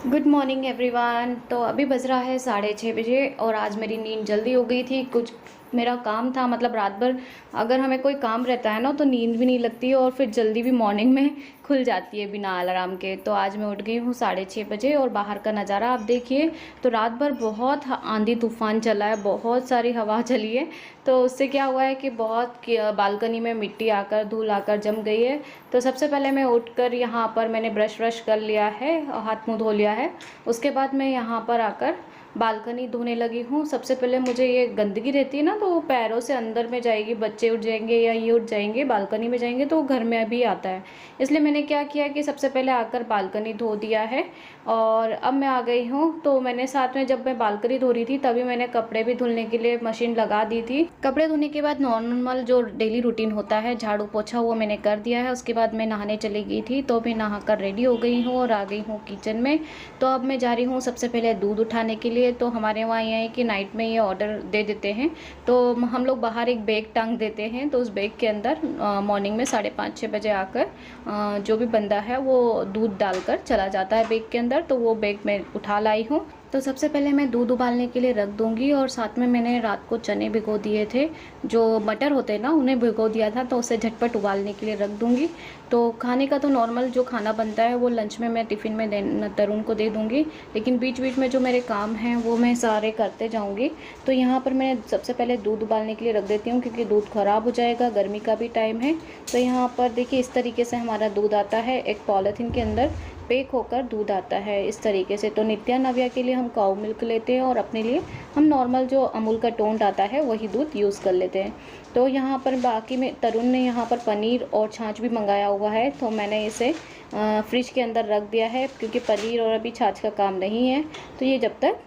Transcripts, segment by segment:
Good morning everyone. तो अभी बज रहा है 6:30 बजे और आज मेरी नींद जल्दी हो गई थी। कुछ मेरा काम था, मतलब रात भर अगर हमें कोई काम रहता है ना तो नींद भी नहीं लगती है और फिर जल्दी भी मॉर्निंग में खुल जाती है बिना अलार्म के। तो आज मैं उठ गई हूँ 6:30 बजे और बाहर का नज़ारा आप देखिए। तो रात भर बहुत आंधी तूफान चला है, बहुत सारी हवा चली है। तो उससे क्या हुआ है कि बालकनी में मिट्टी आकर धूल आकर जम गई है। तो सबसे पहले मैं उठकर यहाँ पर मैंने ब्रश व्रश कर लिया है, हाथ मुँह धो लिया है। उसके बाद मैं यहाँ पर आकर बालकनी धोने लगी हूँ। सबसे पहले मुझे ये गंदगी रहती है ना तो वो पैरों से अंदर में जाएगी, बच्चे उठ जाएंगे या ये उठ जाएंगे, बालकनी में जाएंगे तो घर में भी आता है। इसलिए मैंने क्या किया कि सबसे पहले आकर बालकनी धो दिया है। और अब मैं आ गई हूँ तो मैंने साथ में जब मैं बालकनी धो रही थी तभी मैंने कपड़े भी धुलने के लिए मशीन लगा दी थी। कपड़े धोने के बाद नॉर्मल जो डेली रूटीन होता है झाड़ू पोछा वो मैंने कर दिया है। उसके बाद मैं नहाने चली गई थी तो मैं नहाकर रेडी हो गई हूँ और आ गई हूँ किचन में। तो अब मैं जा रही हूँ सबसे पहले दूध उठाने के लिए। तो हमारे वहाँ ये है कि नाइट में ये ऑर्डर दे देते हैं। तो हम लोग बाहर एक बैग टांग देते हैं तो उस बैग के अंदर मॉर्निंग में 5:30-6 बजे आकर जो भी बंदा है वो दूध डालकर चला जाता है बैग के अंदर। तो वो बैग मैं उठा लाई हूँ। तो सबसे पहले मैं दूध उबालने के लिए रख दूंगी और साथ में मैंने रात को चने भिगो दिए थे, जो मटर होते हैं ना उन्हें भिगो दिया था, तो उसे झटपट उबालने के लिए रख दूंगी। तो खाने का तो नॉर्मल जो खाना बनता है वो लंच में मैं टिफ़िन में तरुण को दे दूंगी, लेकिन बीच बीच में जो मेरे काम हैं वो मैं सारे करते जाऊंगी। तो यहाँ पर मैं सबसे पहले दूध उबालने के लिए रख देती हूँ क्योंकि दूध ख़राब हो जाएगा, गर्मी का भी टाइम है। तो यहाँ पर देखिए इस तरीके से हमारा दूध आता है, एक पॉलीथीन के अंदर पैक होकर दूध आता है इस तरीके से। तो नित्या नव्या के लिए हम काऊ मिल्क लेते हैं और अपने लिए हम नॉर्मल जो अमूल का टोंड आता है वही दूध यूज़ कर लेते हैं। तो यहाँ पर बाकी में तरुण ने यहाँ पर पनीर और छाछ भी मंगाया हुआ है तो मैंने इसे फ्रिज के अंदर रख दिया है क्योंकि पनीर और अभी छाछ का काम नहीं है। तो ये जब तक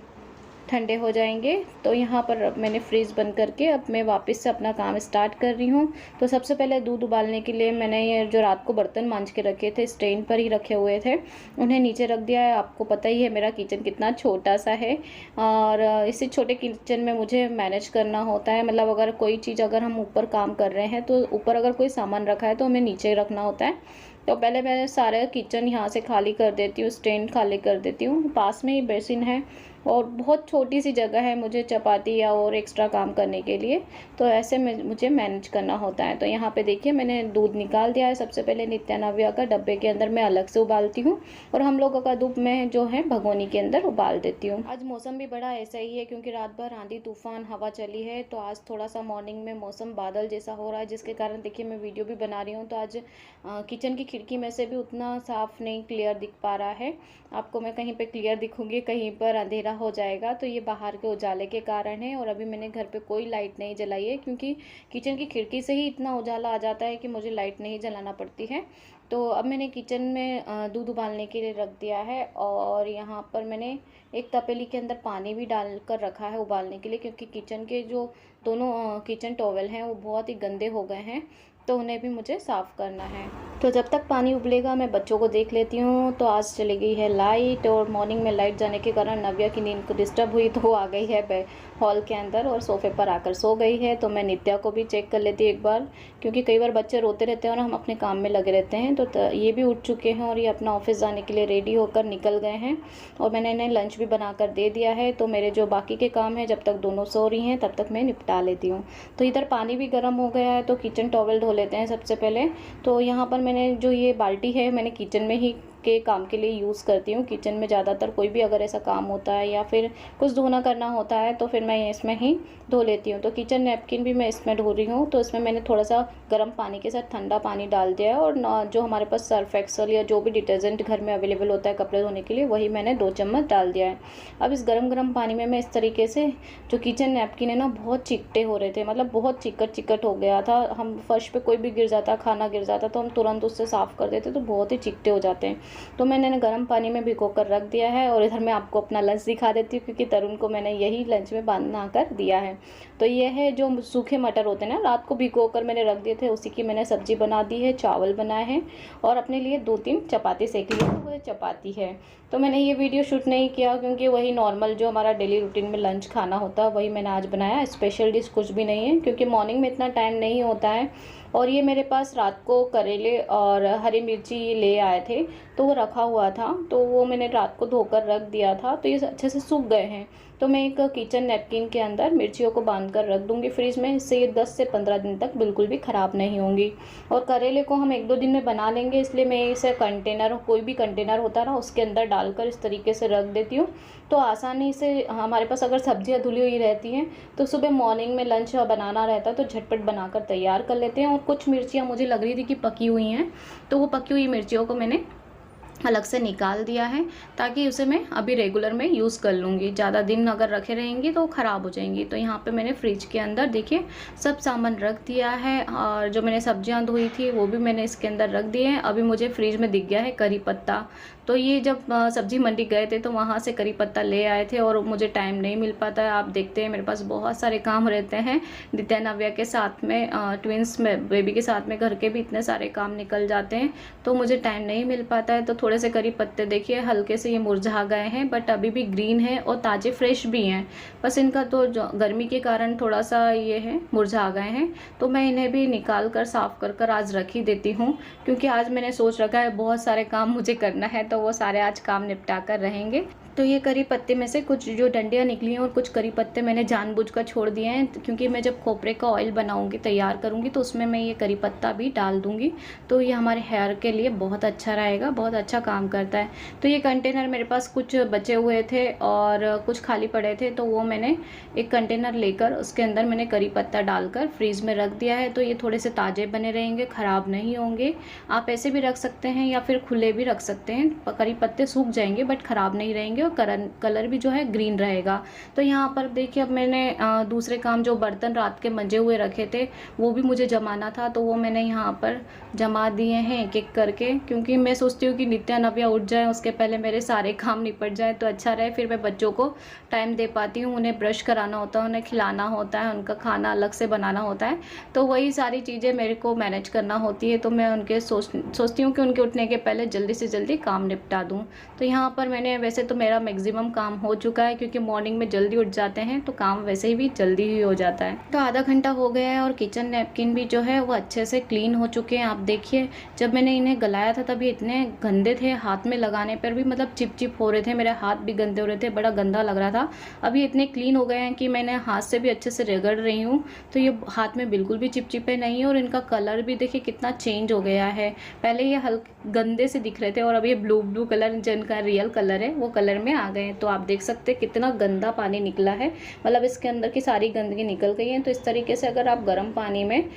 ठंडे हो जाएंगे। तो यहाँ पर मैंने फ्रीज़ बंद करके अब मैं वापस से अपना काम स्टार्ट कर रही हूँ। तो सबसे पहले दूध उबालने के लिए मैंने ये जो रात को बर्तन मांज के रखे थे, स्टैंड पर ही रखे हुए थे, उन्हें नीचे रख दिया है। आपको पता ही है मेरा किचन कितना छोटा सा है और इसी छोटे किचन में मुझे मैनेज करना होता है। मतलब अगर कोई चीज़ अगर हम ऊपर काम कर रहे हैं तो ऊपर अगर कोई सामान रखा है तो हमें नीचे रखना होता है। तो पहले मैं सारे किचन यहाँ से खाली कर देती हूँ, स्टैंड खाली कर देती हूँ। पास में ही बेसिन है और बहुत छोटी सी जगह है मुझे चपाती या और एक्स्ट्रा काम करने के लिए, तो ऐसे में मुझे मैनेज करना होता है। तो यहाँ पे देखिए मैंने दूध निकाल दिया है। सबसे पहले नित्या नव्या का डब्बे के अंदर मैं अलग से उबालती हूँ और हम लोगों का दूध मैं जो है भगोनी के अंदर उबाल देती हूँ। आज मौसम भी बड़ा ऐसा ही है क्योंकि रात भर आंधी तूफान हवा चली है। तो आज थोड़ा सा मॉर्निंग में मौसम बादल जैसा हो रहा है जिसके कारण देखिए मैं वीडियो भी बना रही हूँ। तो आज किचन की खिड़की में से भी उतना साफ नहीं क्लियर दिख पा रहा है। आपको मैं कहीं पे क्लियर दिखूंगी, कहीं पर अंधेरा हो जाएगा, तो ये बाहर के उजाले के कारण है। और अभी मैंने घर पे कोई लाइट नहीं जलाई है क्योंकि किचन की खिड़की से ही इतना उजाला आ जाता है कि मुझे लाइट नहीं जलाना पड़ती है। तो अब मैंने किचन में दूध उबालने के लिए रख दिया है और यहाँ पर मैंने एक तपेली के अंदर पानी भी डाल कर रखा है उबालने के लिए क्योंकि किचन के जो दोनों किचन टॉवल हैं वो बहुत ही गंदे हो गए हैं, तो उन्हें भी मुझे साफ़ करना है। तो जब तक पानी उबलेगा मैं बच्चों को देख लेती हूँ। तो आज चली गई है लाइट और मॉर्निंग में लाइट जाने के कारण नव्या की नींद को डिस्टर्ब हुई तो वो आ गई है हॉल के अंदर और सोफ़े पर आकर सो गई है। तो मैं नित्या को भी चेक कर लेती एक बार क्योंकि कई बार बच्चे रोते रहते हैं और हम अपने काम में लगे रहते हैं। तो ये भी उठ चुके हैं और ये अपना ऑफिस जाने के लिए रेडी होकर निकल गए हैं और मैंने इन्हें लंच भी बना कर दे दिया है। तो मेरे जो बाकी के काम हैं जब तक दोनों सो रही हैं तब तक मैं निपटा लेती हूँ। तो इधर पानी भी गर्म हो गया है तो किचन टॉवल धो लेते हैं सबसे पहले। तो यहाँ पर मैंने जो ये बाल्टी है मैंने किचन में ही के काम के लिए यूज़ करती हूँ। किचन में ज़्यादातर कोई भी अगर ऐसा काम होता है या फिर कुछ धोना करना होता है तो फिर मैं इसमें ही धो लेती हूँ। तो किचन नैपकिन भी मैं इसमें धो रही हूँ। तो इसमें मैंने थोड़ा सा गर्म पानी के साथ ठंडा पानी डाल दिया है और जो हमारे पास सर्फ एक्सल या जो भी डिटर्जेंट घर में अवेलेबल होता है कपड़े धोने के लिए वही मैंने 2 चम्मच डाल दिया है। अब इस गर्म पानी में मैं इस तरीके से जो किचन नैपकिन है ना बहुत चिकटे हो रहे थे, मतलब बहुत चिकट हो गया था। हम फर्श पे कोई भी गिर जाता, खाना गिर जाता तो हम तुरंत उससे साफ़ कर देते तो बहुत ही चिकटे हो जाते हैं। तो मैंने गर्म पानी में भिगो कर रख दिया है और इधर मैं आपको अपना लंच दिखा देती हूँ क्योंकि तरुण को मैंने यही लंच में बना कर दिया है। तो ये है जो सूखे मटर होते हैं ना रात को भिगो कर मैंने रख दिए थे, उसी की मैंने सब्जी बना दी है, चावल बनाए हैं और अपने लिए 2-3 चपाती सेक ली, तो वो चपाती है। तो मैंने ये वीडियो शूट नहीं किया क्योंकि वही नॉर्मल जो हमारा डेली रूटीन में लंच खाना होता है वही मैंने आज बनाया। स्पेशल डिश कुछ भी नहीं है क्योंकि मॉर्निंग में इतना टाइम नहीं होता है और ये मेरे पास रात को करेले और हरी मिर्ची ले आए थे, तो वो रखा हुआ था, तो वो मैंने रात को धोकर रख दिया था, तो ये अच्छे से सूख गए हैं। तो मैं एक किचन नैपकिन के अंदर मिर्चियों को बांध कर रख दूँगी फ्रिज में, इससे ये 10 से 15 दिन तक बिल्कुल भी ख़राब नहीं होंगी। और करेले को हम 1-2 दिन में बना लेंगे, इसलिए मैं इसे कंटेनर, कोई भी कंटेनर होता है ना, उसके अंदर डालकर इस तरीके से रख देती हूँ। तो आसानी से हमारे पास अगर सब्जियाँ धुली हुई रहती हैं तो सुबह मॉर्निंग में लंच बनाना रहता है तो झटपट बनाकर तैयार कर लेते हैं। और कुछ मिर्चियाँ मुझे लग रही थी कि पकी हुई हैं, तो वो पकी हुई मिर्चियों को मैंने अलग से निकाल दिया है, ताकि उसे मैं अभी रेगुलर में यूज़ कर लूँगी। ज़्यादा दिन अगर रखे रहेंगी तो ख़राब हो जाएंगी। तो यहाँ पे मैंने फ्रिज के अंदर देखिए सब सामान रख दिया है, और जो मैंने सब्जियाँ धोई थी वो भी मैंने इसके अंदर रख दिए हैं। अभी मुझे फ्रिज में दिख गया है करी पत्ता, तो ये जब सब्जी मंडी गए थे तो वहाँ से करी पत्ता ले आए थे, और मुझे टाइम नहीं मिल पाता है। आप देखते हैं मेरे पास बहुत सारे काम रहते हैं, नित्या नव्या के साथ में, ट्विंस में, बेबी के साथ में घर के भी इतने सारे काम निकल जाते हैं, तो मुझे टाइम नहीं मिल पाता है। तो थोड़े से करी पत्ते देखिए हल्के से ये मुरझा गए हैं, बट अभी भी ग्रीन है और ताज़े फ्रेश भी हैं। बस इनका तो गर्मी के कारण थोड़ा सा ये है, मुरझा गए हैं, तो मैं इन्हें भी निकाल कर साफ़ कर कर आज रख ही देती हूँ, क्योंकि आज मैंने सोच रखा है बहुत सारे काम मुझे करना है, तो वो सारे आज काम निपटा कर रहेंगे। तो ये करी पत्ते में से कुछ जो डंडियाँ निकली हैं और कुछ करी पत्ते मैंने जानबूझकर छोड़ दिए हैं, क्योंकि मैं जब खोपरे का ऑयल बनाऊंगी, तैयार करूंगी, तो उसमें मैं ये करी पत्ता भी डाल दूंगी, तो ये हमारे हेयर के लिए बहुत अच्छा रहेगा, बहुत अच्छा काम करता है। तो ये कंटेनर मेरे पास कुछ बचे हुए थे और कुछ खाली पड़े थे, तो वो मैंने एक कंटेनर लेकर उसके अंदर मैंने करी पत्ता डालकर फ्रीज में रख दिया है। तो ये थोड़े से ताज़े बने रहेंगे, ख़राब नहीं होंगे। आप ऐसे भी रख सकते हैं या फिर खुले भी रख सकते हैं, करी पत्ते सूख जाएंगे बट ख़राब नहीं रहेंगे, कलर भी जो है ग्रीन रहेगा। तो यहाँ पर देखिए अब मैंने दूसरे काम, जो बर्तन रात के मंजे हुए रखे थे वो भी मुझे जमाना था, तो वो मैंने यहाँ पर जमा दिए हैं एक एक करके, क्योंकि मैं सोचती हूँ कि नित्या नव्या उठ जाए उसके पहले मेरे सारे काम निपट जाए तो अच्छा रहे, फिर मैं बच्चों को टाइम दे पाती हूँ। उन्हें ब्रश कराना होता है, उन्हें खिलाना होता है, उनका खाना अलग से बनाना होता है, तो वही सारी चीज़ें मेरे को मैनेज करना होती है। तो मैं उनके सोचती हूँ कि उनके उठने के पहले जल्दी से जल्दी काम निपटा दूँ। तो यहाँ पर मैंने, वैसे तो मेरा मैक्सिमम काम हो चुका है, क्योंकि मॉर्निंग में जल्दी उठ जाते हैं तो काम वैसे ही भी जल्दी ही हो जाता है। तो आधा घंटा हो गया है और किचन नैपकिन भी जो है वो अच्छे से क्लीन हो चुके हैं। आप देखिए जब मैंने इन्हें गलाया था तभी इतने गंदे थे, हाथ में लगाने पर भी मतलब चिप चिप हो रहे थे, मेरे हाथ भी गंदे हो रहे थे, बड़ा गंदा लग रहा था। अभी इतने क्लीन हो गए हैं कि मैंने हाथ से भी अच्छे से रगड़ रही हूँ, तो ये हाथ में बिल्कुल भी चिपचिपे नहीं है, और इनका कलर भी देखिए कितना चेंज हो गया है। पहले ये हल्के गंदे से दिख रहे थे और अब ये ब्लू कलर, जिनका रियल कलर है वो कलर में आ गए हैं। तो आप देख सकते हैं कितना गंदा पानी निकला है, मतलब इसके अंदर की सारी गंदगी निकल गई है। तो इस तरीके से अगर आप गर्म पानी में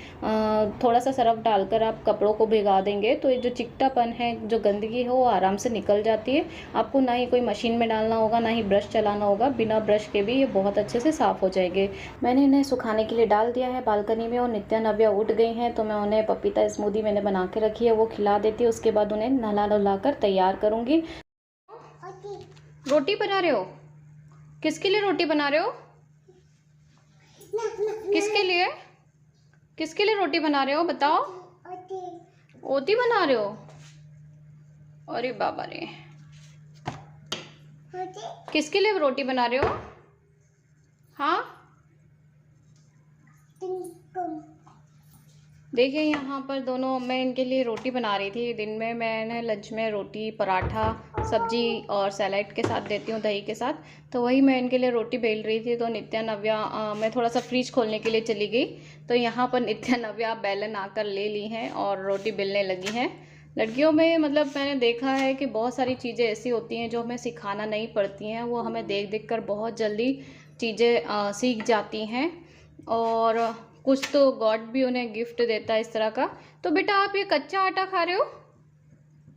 थोड़ा सा सरफ डालकर आप कपड़ों को भिगा देंगे तो ये जो चिकटापन है, जो गंदगी है, वो आराम से निकल जाती है। आपको ना ही कोई मशीन में डालना होगा, ना ही ब्रश चलाना होगा, बिना ब्रश के भी ये बहुत अच्छे से साफ़ हो जाएंगे। मैंने इन्हें सुखाने के लिए डाल दिया है बालकनी में, और नित्या नव्या उठ गई हैं, तो मैं उन्हें पपीता स्मूदी मैंने बना के रखी है वो खिला देती हूँ। उसके बाद उन्हें नहला धुला कर तैयार करूँगी। रोटी बना रहे हो? किसके लिए रोटी बना रहे हो? किसके लिए? किसके लिए रोटी बना रहे हो बताओ? ओती बना रहे हो? अरे बाबा रे, किसके लिए रोटी बना रहे हो? हाँ देखिए यहाँ पर दोनों, मैं इनके लिए रोटी बना रही थी। दिन में मैंने लंच में रोटी, पराठा, सब्जी और सैलेड के साथ देती हूँ, दही के साथ, तो वही मैं इनके लिए रोटी बेल रही थी। तो नित्या नव्या, मैं थोड़ा सा फ्रीज खोलने के लिए चली गई, तो यहाँ पर नित्या नव्या बेलन आकर ले ली हैं और रोटी बेलने लगी हैं। लड़कियों में मतलब मैंने देखा है कि बहुत सारी चीज़ें ऐसी होती हैं जो हमें सिखाना नहीं पड़ती हैं, वो हमें देख देख कर बहुत जल्दी चीज़ें सीख जाती हैं, और कुछ तो गॉड भी उन्हें गिफ्ट देता है इस तरह का। तो बेटा आप ये कच्चा आटा खा रहे हो?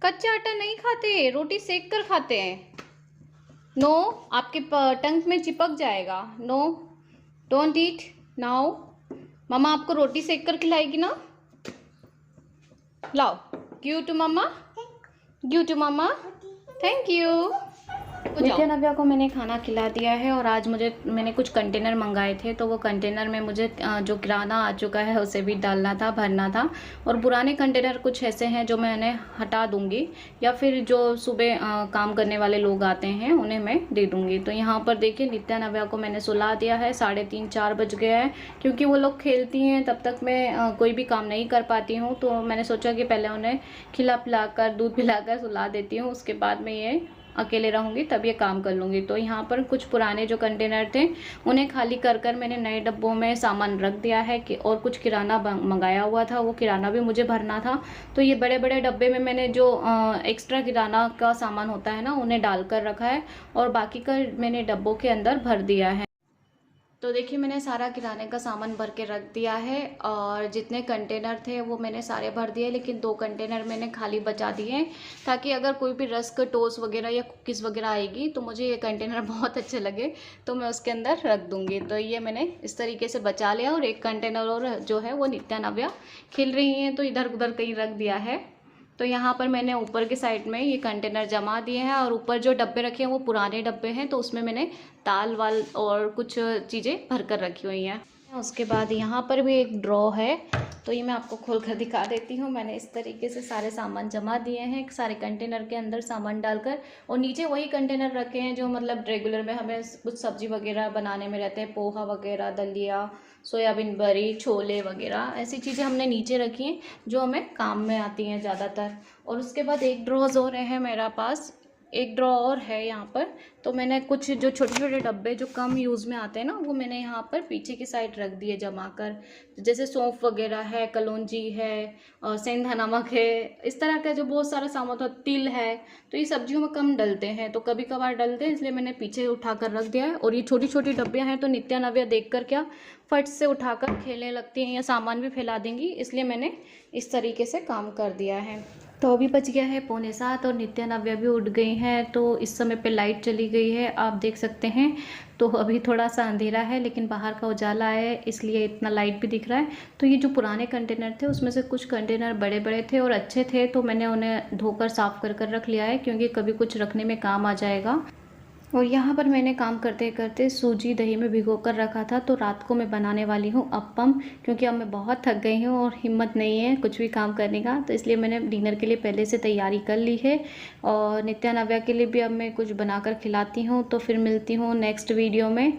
कच्चा आटा नहीं खाते, रोटी सेक कर खाते हैं। नो, आपके टंग में चिपक जाएगा। No, don't eat now. मम्मा आपको रोटी सेक कर खिलाएगी ना? लाओ, give to mamma, give to mamma. Thank you. Nitya Navya को मैंने खाना खिला दिया है और आज मैंने कुछ कंटेनर मंगाए थे, तो वो कंटेनर में मुझे जो किराना आ चुका है उसे भी डालना था, भरना था। और पुराने कंटेनर कुछ ऐसे हैं जो मैंने हटा दूंगी, या फिर जो सुबह काम करने वाले लोग आते हैं उन्हें मैं दे दूंगी। तो यहाँ पर देखिए नित्या नव्या को मैंने सुला दिया है, 3:30-4 बज गया है, क्योंकि वो लोग खेलती हैं तब तक मैं कोई भी काम नहीं कर पाती हूँ। तो मैंने सोचा कि पहले उन्हें खिला पिलाकर, दूध पिलाकर सुला देती हूँ, उसके बाद मैं ये अकेले रहूँगी तब ये काम कर लूँगी। तो यहाँ पर कुछ पुराने जो कंटेनर थे उन्हें खाली कर कर मैंने नए डब्बों में सामान रख दिया है कि और कुछ किराना मंगाया हुआ था, वो किराना भी मुझे भरना था। तो ये बड़े बड़े डब्बे में मैंने जो एक्स्ट्रा किराना का सामान होता है ना उन्हें डाल कर रखा है, और बाकी का मैंने डब्बों के अंदर भर दिया है। तो देखिए मैंने सारा किराने का सामान भर के रख दिया है, और जितने कंटेनर थे वो मैंने सारे भर दिए, लेकिन 2 कंटेनर मैंने खाली बचा दिए हैं, ताकि अगर कोई भी रस्क, टोस्ट वगैरह या कुकीज़ वगैरह आएगी तो मुझे ये कंटेनर बहुत अच्छे लगे तो मैं उसके अंदर रख दूँगी। तो ये मैंने इस तरीके से बचा लिया, और एक कंटेनर और जो है वो नित्या नव्या खेल रही हैं तो इधर उधर कहीं रख दिया है। तो यहाँ पर मैंने ऊपर की साइड में ये कंटेनर जमा दिए हैं, और ऊपर जो डब्बे रखे हैं वो पुराने डब्बे हैं, तो उसमें मैंने दाल वाल और कुछ चीज़ें भर कर रखी हुई हैं। उसके बाद यहाँ पर भी एक ड्रॉ है, तो ये मैं आपको खोल कर दिखा देती हूँ। मैंने इस तरीके से सारे सामान जमा दिए हैं सारे कंटेनर के अंदर सामान डालकर, और नीचे वही कंटेनर रखे हैं जो मतलब रेगुलर में हमें कुछ सब्जी वगैरह बनाने में रहते हैं, पोहा वगैरह, दलिया, सोयाबीन बड़ी, छोले वगैरह, ऐसी चीज़ें हमने नीचे रखी हैं जो हमें काम में आती हैं ज़्यादातर। और उसके बाद एक ड्रॉज और है मेरा पास, एक ड्रॉ और है यहाँ पर। तो मैंने कुछ जो छोटे छोटे डब्बे जो कम यूज़ में आते हैं ना वो मैंने यहाँ पर पीछे की साइड रख दिए जमा कर, जैसे सौंफ वगैरह है, कलौंजी है, और सेंधा नमक है, इस तरह का जो बहुत सारा सामान होता है, तिल है, तो ये सब्जियों में कम डलते हैं, तो कभी कभार डलते हैं, इसलिए मैंने पीछे उठा कर रख दिया है। और ये छोटी छोटी डब्बियाँ हैं तो नित्या नव्या देख कर क्या फट से उठाकर खेलने लगती हैं या सामान भी फैला देंगी, इसलिए मैंने इस तरीके से काम कर दिया है। तो अभी बज गया है 6:45 और नित्या नव्या भी उठ गई हैं, तो इस समय पे लाइट चली गई है, आप देख सकते हैं। तो अभी थोड़ा सा अंधेरा है, लेकिन बाहर का उजाला है इसलिए इतना लाइट भी दिख रहा है। तो ये जो पुराने कंटेनर थे उसमें से कुछ कंटेनर बड़े बड़े थे और अच्छे थे, तो मैंने उन्हें धोकर साफ़ कर कर रख लिया है, क्योंकि कभी कुछ रखने में काम आ जाएगा। और यहाँ पर मैंने काम करते करते सूजी दही में भिगो कर रखा था, तो रात को मैं बनाने वाली हूँ अप्पम, क्योंकि अब मैं बहुत थक गई हूँ और हिम्मत नहीं है कुछ भी काम करने का, तो इसलिए मैंने डिनर के लिए पहले से तैयारी कर ली है। और नित्या नव्या के लिए भी अब मैं कुछ बनाकर खिलाती हूँ। तो फिर मिलती हूँ नेक्स्ट वीडियो में।